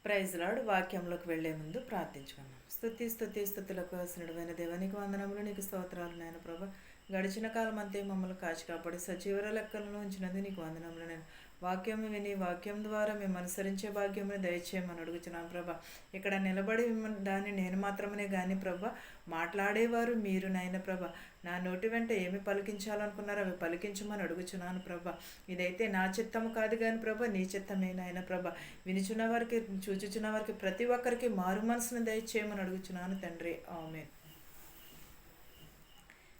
Praise lord. వాక్యంలోకి వెళ్లే ముందు ప్రార్థించుకున్నాం. స్తుతులకు వస్తున్నటువంటి దేవానికి వందనములు, నీకు స్తోత్రాలు నాయన ప్రభా. గడిచిన కాలం అంతే మమ్మల్ని కాచి కాపాడి సజీవర లెక్కలను ఉంచినది నీకు వందనములు. నేను వాక్యం విని వాక్యం ద్వారా మేము అనుసరించే భాగ్యమును దయచేయమని అడుగుతున్నాను ప్రభా. ఇక్కడ నిలబడి దాన్ని నేను మాత్రమే కానీ ప్రభా, మాట్లాడేవారు మీరు నాయన ప్రభా. నా నోటి వెంట ఏమి పలికించాలనుకున్నారో అవి పలికించమని అడుగుచున్నాను ప్రభా. ఇదైతే నా చిత్తము కాదు కానీ ప్రభా, నీ చిత్తమే నాయన ప్రభా. వినిచున్న వారికి, చూచుచున్న వారికి, ప్రతి ఒక్కరికి మారు మనసును దయచేయమని అడుగుచున్నాను తండ్రి. ఆమేన్.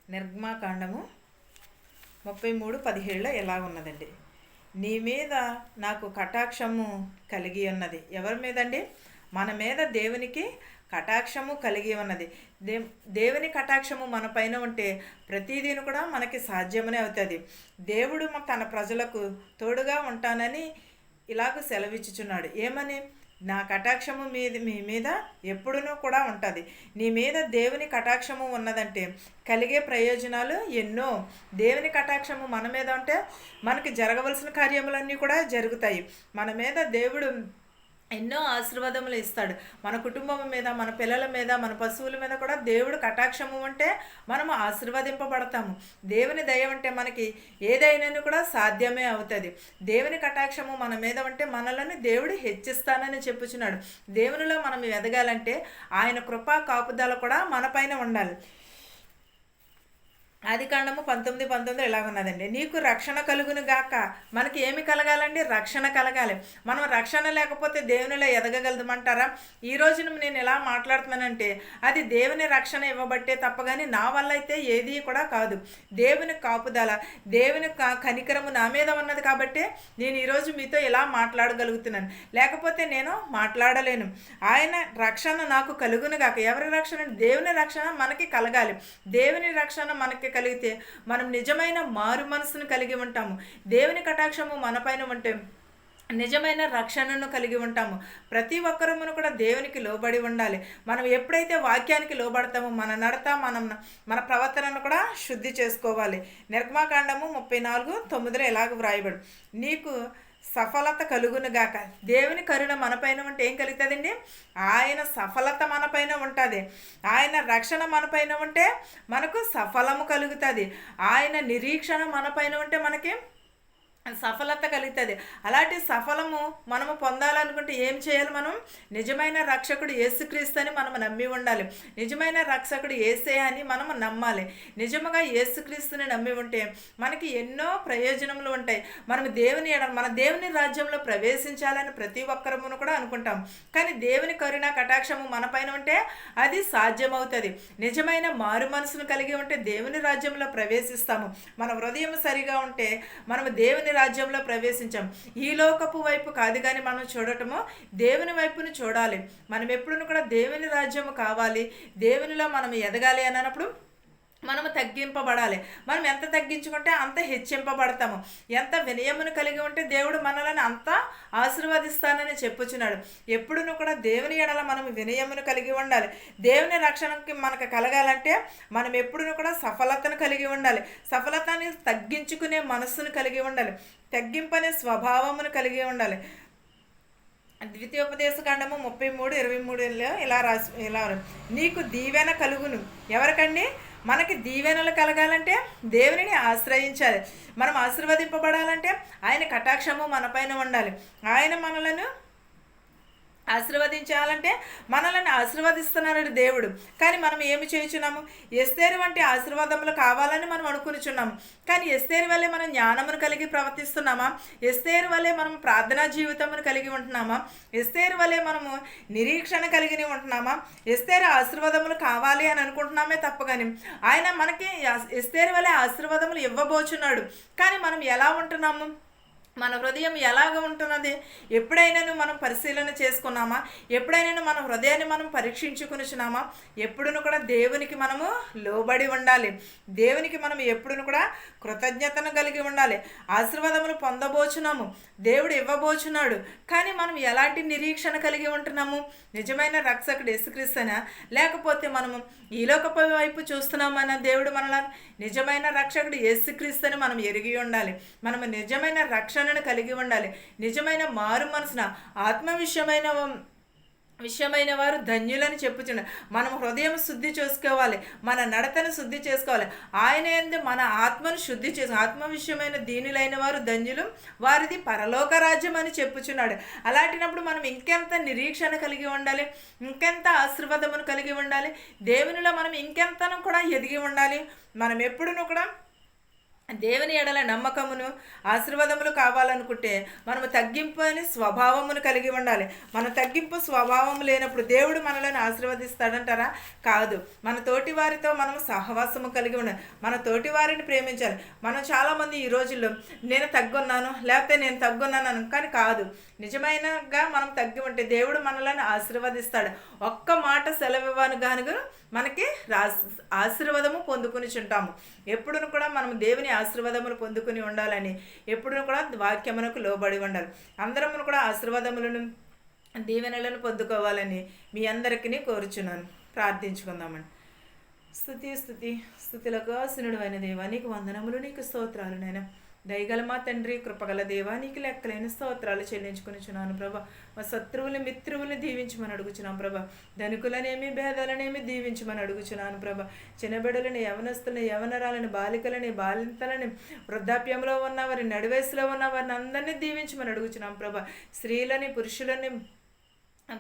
నిర్గమాకాండము 33:17 ఎలా ఉన్నదండి? నీ మీద నాకు కటాక్షము కలిగి ఉన్నది. ఎవరి మీదండి? మన మీద దేవునికి కటాక్షము కలిగి ఉన్నది. దేవుని కటాక్షము మన పైన ఉంటే ప్రతిదీని కూడా మనకి సాధ్యమనే అవుతుంది. దేవుడు తన ప్రజలకు తోడుగా ఉంటానని ఇలాగ సెలవిచ్చుచున్నాడు. ఏమని? నా కటాక్షము మీ మీద ఎప్పుడునూ కూడా ఉంటుంది. నీ మీద దేవుని కటాక్షము ఉన్నదంటే కలిగే ప్రయోజనాలు ఎన్నో. దేవుని కటాక్షము మన మీద ఉంటే మనకి జరగవలసిన కార్యములన్నీ కూడా జరుగుతాయి. మన మీద దేవుడు ఎన్నో ఆశీర్వాదములు ఇస్తాడు. మన కుటుంబం మీద, మన పిల్లల మీద, మన పశువుల మీద కూడా దేవుడు కటాక్షము ఉంటే మనము ఆశీర్వదింపబడతాము. దేవుని దయ ఉంటే మనకి ఏదైనా కూడా సాధ్యమే అవుతుంది. దేవుని కటాక్షము మన మీద ఉంటే మనలను దేవుడు హెచ్చిస్తానని చెప్పుచున్నాడు. దేవునిలో మనం ఎదగాలంటే ఆయన కృపా కాపుదల కూడా మన పైన ఉండాలి. ఆదికాండము 19:19 ఎలాగున్నదండి? నీకు రక్షణ కలుగును గాక. మనకి ఏమి కలగాలండి? రక్షణ కలగాలి. మనం రక్షణ లేకపోతే దేవునిలో ఎదగగలదమంటారా? ఈ రోజున నేను ఎలా మాట్లాడుతున్నానంటే అది దేవుని రక్షణ ఇవ్వబట్టే తప్ప కానీ నా వల్ల అయితే ఏది కూడా కాదు. దేవుని కాపుదల, దేవుని కనికరము నా మీద ఉన్నది కాబట్టి నేను ఈరోజు మీతో ఇలా మాట్లాడగలుగుతున్నాను. లేకపోతే నేను మాట్లాడలేను. ఆయన రక్షణ నాకు కలుగును గాక. ఎవరి రక్షణ? దేవుని రక్షణ మనకి కలగాలి. దేవుని రక్షణ మనకి కలిగితే మనం నిజమైన మారు మనసును కలిగి ఉంటాము. దేవుని కటాక్షము మన పైన ఉంటే నిజమైన రక్షణను కలిగి ఉంటాము. ప్రతి ఒక్కరమును కూడా దేవునికి లోబడి ఉండాలి. మనం ఎప్పుడైతే వాక్యానికి లోబడతామో మన నడత, మన ప్రవర్తనను కూడా శుద్ధి చేసుకోవాలి. నిర్గమాకాండము 34:9 ఎలాగ వ్రాయబడు? నీకు సఫలత కలుగును గాక. దేవుని కరుణ మన పైన ఉంటే ఏం కలుగుతుందండి? ఆయన సఫలత మన పైన ఉంటుంది. ఆయన రక్షణ మన పైన ఉంటే మనకు సఫలము కలుగుతుంది. ఆయన నిరీక్షణ మన పైన ఉంటే మనకి సఫలత కలుగుతుంది. అలాంటి సఫలము మనము పొందాలనుకుంటే ఏం చేయాలి? మనం నిజమైన రక్షకుడు యేసుక్రీస్తు అని మనం నమ్మి ఉండాలి. నిజమైన రక్షకుడు యేసే అని మనం నమ్మాలి. నిజముగా యేసుక్రీస్తుని నమ్మి ఉంటే మనకి ఎన్నో ప్రయోజనములు ఉంటాయి. మన దేవుని రాజ్యంలో ప్రవేశించాలని ప్రతి ఒక్కరమును కూడా అనుకుంటాం. కానీ దేవుని కరుణ కటాక్షము మన పైన ఉంటే అది సాధ్యమవుతుంది. నిజమైన మారు మనసును కలిగి ఉంటే దేవుని రాజ్యంలో ప్రవేశిస్తాము. మన హృదయం సరిగా ఉంటే మనము దేవుని రాజ్యంలో ప్రవేశించాం. ఈ లోకపు వైపు కాదు కానీ మనం చూడటము దేవుని వైపును చూడాలి. మనం ఎప్పుడూ కూడా దేవుని రాజ్యము కావాలి, దేవునిలో మనం ఎదగాలి అని అన్నప్పుడు మనము తగ్గింపబడాలి. మనం ఎంత తగ్గించుకుంటే అంత హెచ్చింపబడతాము. ఎంత వినయమును కలిగి ఉంటే దేవుడు మనలను అంత ఆశీర్వదిస్తానని చెప్పుచున్నాడు. ఎప్పుడును కూడా దేవుని ఎడల మనం వినయమును కలిగి ఉండాలి. దేవుని రక్షణకి మనకు కలగాలంటే మనం ఎప్పుడును కూడా సఫలతను కలిగి ఉండాలి. సఫలతని తగ్గించుకునే మనస్సును కలిగి ఉండాలి. తగ్గింపనే స్వభావమును కలిగి ఉండాలి. ద్వితీయోపదేశకాండము 33:23 ఇలా నీకు దీవెన కలుగును. ఎవరికండి? మనకి దీవెనలు కలగాలంటే దేవునిని ఆశ్రయించాలి. మనం ఆశీర్వదింపబడాలంటే ఆయన కటాక్షము మన పైన ఉండాలి. ఆయన మనలను ఆశీర్వదించాలంటే మనల్ని ఆశీర్వదిస్తున్నాడు దేవుడు. కానీ మనం ఏమి చేయుచున్నాము? ఎస్తేరు వంటి ఆశీర్వాదములు కావాలని మనం అనుకునిచున్నాము. కానీ ఎస్తేరు వల్లే మనం జ్ఞానమును కలిగి ప్రవర్తిస్తున్నామా? ఎస్తేరు వల్లే మనం ప్రార్థనా జీవితమును కలిగి ఉంటున్నామా? ఎస్తేరు వల్లే మనము నిరీక్షణ కలిగి ఉంటున్నామా? ఎస్తేరు ఆశీర్వాదములు కావాలి అని అనుకుంటున్నామే తప్ప కానీ ఆయన మనకి ఎస్తేరు వల్లే ఆశీర్వాదములు ఇవ్వబోచున్నాడు. కానీ మనం ఎలా ఉంటున్నాము? మన హృదయం ఎలాగ ఉంటున్నది? ఎప్పుడైనాను మనం పరిశీలన చేసుకున్నామా? ఎప్పుడైనా మన హృదయాన్ని మనం పరీక్షించుకునిచున్నామా? ఎప్పుడును కూడా దేవునికి మనము లోబడి ఉండాలి. దేవునికి మనం ఎప్పుడును కూడా కృతజ్ఞతను కలిగి ఉండాలి. ఆశీర్వాదములు పొందబోచున్నాము, దేవుడు ఇవ్వబోచున్నాడు. కానీ మనం ఎలాంటి నిరీక్షణ కలిగి ఉంటున్నాము? నిజమైన రక్షకుడు యేసుక్రీస్తునా? లేకపోతే మనము ఈ లోకపు వైపు చూస్తున్నామన్న దేవుడు మనల్ని నిజమైన రక్షకుడు యేసుక్రీస్తుని మనం ఎరిగి ఉండాలి. మనము నిజమైన రక్షణను కలిగి ఉండాలి. నిజమైన మారు మనసున ఆత్మ విషయమైన విషయమైన వారు ధన్యులని చెప్పుచున్నారు. మనం హృదయం శుద్ధి చేసుకోవాలి, మన నడతను శుద్ధి చేసుకోవాలి. ఆయన యందు మన ఆత్మను శుద్ధి చేసు ఆత్మ విషయమైన దీనులైన వారు ధన్యులు, వారిది పరలోక రాజ్యం అని చెప్పుచున్నాడు. అలాంటినప్పుడు మనం ఇంకెంత నిరీక్షణ కలిగి ఉండాలి, ఇంకెంత ఆశీర్వాదమును కలిగి ఉండాలి, దేవునిలో మనం ఇంకెంతను కూడా ఎదిగి ఉండాలి. మనం ఎప్పుడునూ కూడా దేవుని ఎడల నమ్మకమును ఆశీర్వాదములు కావాలనుకుంటే మనము తగ్గింపు అని స్వభావమును కలిగి ఉండాలి. మన తగ్గింపు స్వభావం లేనప్పుడు దేవుడు మనలను ఆశీర్వదిస్తాడంటారా? కాదు. మన తోటి వారితో మనం సహవాసము కలిగి ఉండాలి, మన తోటి వారిని ప్రేమించాలి. మనం చాలామంది ఈ రోజుల్లో నేను తగ్గున్నాను, లేకపోతే నేను తగ్గున్నాను కానీ కాదు. నిజమైనగా మనం తగ్గి ఉంటే దేవుడు మనలను ఆశీర్వదిస్తాడు. ఒక్క మాట సెలవివ్వను గానుగా మనకి ఆశీర్వాదము పొందుకుని చుంటాము. ఎప్పుడును కూడా మనం దేవుని ఆశీర్వాదములు పొందుకుని ఉండాలని, ఎప్పుడును కూడా వాక్యమునకు లోబడి ఉండాలి. అందరము కూడా ఆశీర్వాదములను దీవెనలను పొందుకోవాలని మీ అందరికీ కోరుచున్నాను. ప్రార్థించుకుందామండి. స్థుతులకు ఆసీనుడు అయిన దేవా, నీకు వందనములు, నీకు స్తోత్రాలు. నాయన దయగల మా తండ్రి, కృపగల దేవా, నీకు లెక్కలేని స్తోత్రాలు చెల్లించుకునిచున్నాను ప్రభా. మా శత్రువులు మిత్రువులు దీవించమని అడుగుచున్నాం ప్రభా. ధనికులనేమి భేదాలనేమి దీవించమని అడుగుచున్నాను ప్రభా. చిన్నబిడ్డలని, యవనస్తులని, యవనరాలని, బాలికలని, బాలింతలని, వృద్ధాప్యంలో ఉన్న వారి, నడివయసులో ఉన్న వారిని అందరినీ దీవించమని అడుగుచున్నాం ప్రభా. స్త్రీలని, పురుషులని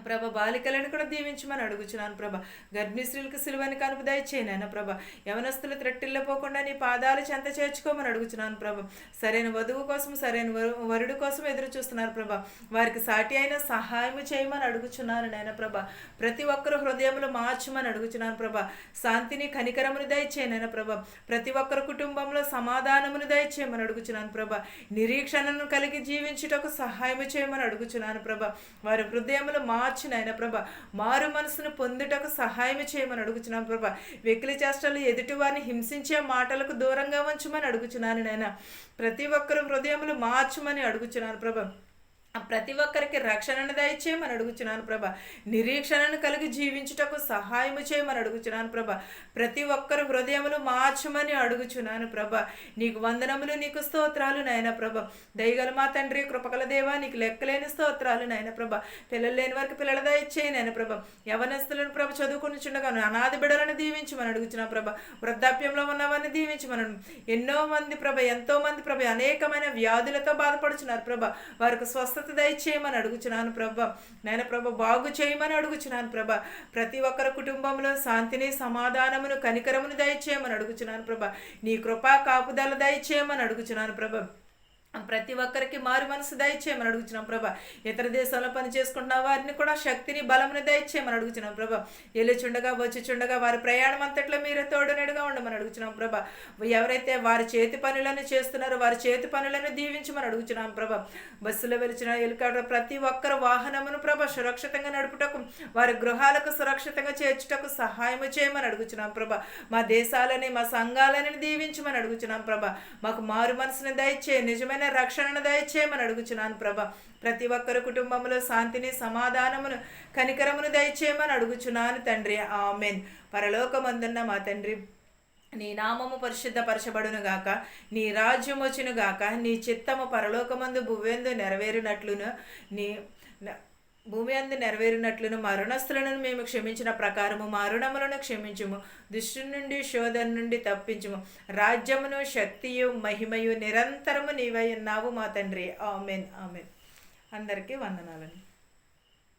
ప్రభ, బాలికలను కూడా దీవించమని అడుగుచున్నాను ప్రభ. గర్భిణీ స్త్రీలకు సిలువని కనుపు దయచేయనైనా ప్రభ. యవనస్తులు త్రెట్టిల్లపోకుండా నీ పాదాలు చెంత చేర్చుకోమని అడుగుచున్నాను ప్రభ. సరైన వధువు కోసం, సరైన వరుడు కోసం ఎదురు చూస్తున్నారు ప్రభ. వారికి సాటి అయిన సహాయం చేయమని అడుగుచున్నాను నాయన ప్రభ. ప్రతి ఒక్కరు హృదయములు మార్చమని అడుగుచున్నాను ప్రభ. శాంతిని, కనికరమును దయచేయనైనా ప్రభ. ప్రతి ఒక్కరు కుటుంబంలో సమాధానమును దయచేయమని అడుగుచున్నాను ప్రభ. నిరీక్షణను కలిగి జీవించుటకు సహాయం చేయమని అడుగుచున్నాను ప్రభ. వారి హృదయములు మార్చినైనా ప్రభ. మారు మనసును పొందుటకు సహాయం చేయమని అడుగుచున్నాను ప్రభ. వెకిలి చేష్టలు, ఎదుటి వారిని హింసించే మాటలకు దూరంగా ఉంచమని అడుగుచున్నాను నాయన. ప్రతి ఒక్కరు హృదయములు మార్చమని అడుగుచున్నాను ప్రభ. ప్రతి ఒక్కరికి రక్షణను దయచేయమని అడుగుచున్నాను ప్రభ. నిరీక్షణను కలిగి జీవించుటకు సహాయము చేయమని అడుగుచున్నాను ప్రభ. ప్రతి ఒక్కరు హృదయములు మార్చమని అడుగుచున్నాను ప్రభ. నీకు వందనములు, నీకు స్తోత్రాలు నాయన ప్రభ. దయగల మా తండ్రి, కృపగల దేవా, నీకు లెక్కలేని స్తోత్రాలు నాయన ప్రభ. పిల్లలు లేని వారికి పిల్లల దయచేయి నాయన ప్రభ. యవనస్తులను ప్రభ చదువుకునిచుండగా అనాథ బిడ్డలను దీవించమని అడుగుచున్నాను ప్రభ. వృద్ధాప్యంలో ఉన్నవారిని దీవించమని. ఎన్నో మంది ప్రభ, ఎంతో మంది ప్రభ అనేకమైన వ్యాధులతో బాధపడుచున్నారు ప్రభ. వారికి స్వస్థత దయచేయమని అడుగుచున్నాను ప్రభ. నాయన ప్రభ, బాగు చేయమని అడుగుచున్నాను ప్రభ. ప్రతి ఒక్కరి కుటుంబంలో శాంతిని, సమాధానమును, కనికరమును దయచేయమని అడుగుచున్నాను ప్రభ. నీ కృపా కాపుదల దయచేయమని అడుగుచున్నాను ప్రభ. ప్రతి ఒక్కరికి మారు మనసు దయచేయమని అడుగుచున్నాం ప్రభా. ఇతర దేశాల్లో పని చేసుకుంటున్న వారిని కూడా శక్తిని, బలముని దయచేయమని అడుగుచున్నాం ప్రభా. వెళ్ళుచుండగా వచ్చుచుండగా వారి ప్రయాణం అంతట్లో మీరే తోడునడుగా ఉండమని అడుగుచున్నాం ప్రభా. ఎవరైతే వారి చేతి పనులను చేస్తున్నారో వారి చేతి పనులను దీవించమని అడుగుచున్నాం ప్రభా. బస్సులో వెలిచిన హెలికాప్టర్ ప్రతి ఒక్కరు వాహనమును ప్రభా సురక్షితంగా నడుపుటకు, వారి గృహాలకు సురక్షితంగా చేర్చుటకు సహాయం చేయమని అడుగుచున్నాం ప్రభా. మా దేశాలని, మా సంఘాలని దీవించమని అడుగుచున్నాం ప్రభా. మాకు మారు మనసుని దయచే, నిజమైన రక్షణను దయచేయమని అడుగుచున్నాను ప్రభ. ప్రతి ఒక్కరు కుటుంబంలో శాంతిని, సమాధానమును, కనికరమును దయచేయమని అడుగుచున్నాను తండ్రి. ఆమెన్. పరలోకమందున్న మా తండ్రి, నీ నామము పరిశుద్ధపరచబడును గాక, నీ రాజ్యం వచ్చును గాక, నీ చిత్తము పరలోకమందు భువేందు నెరవేరినట్లును, నీ భూమి అందు నెరవేరినట్లును మరణస్థులను మేము క్షమించిన ప్రకారము మా రుణములను క్షమించుము. దుష్టు నుండి, శోధన నుండి తప్పించుము. రాజ్యమును, శక్తియు, మహిమయు నిరంతరము నీవై ఉన్నావు మా తండ్రి. ఆమెన్. ఆమెన్. అందరికీ వందనాలండి.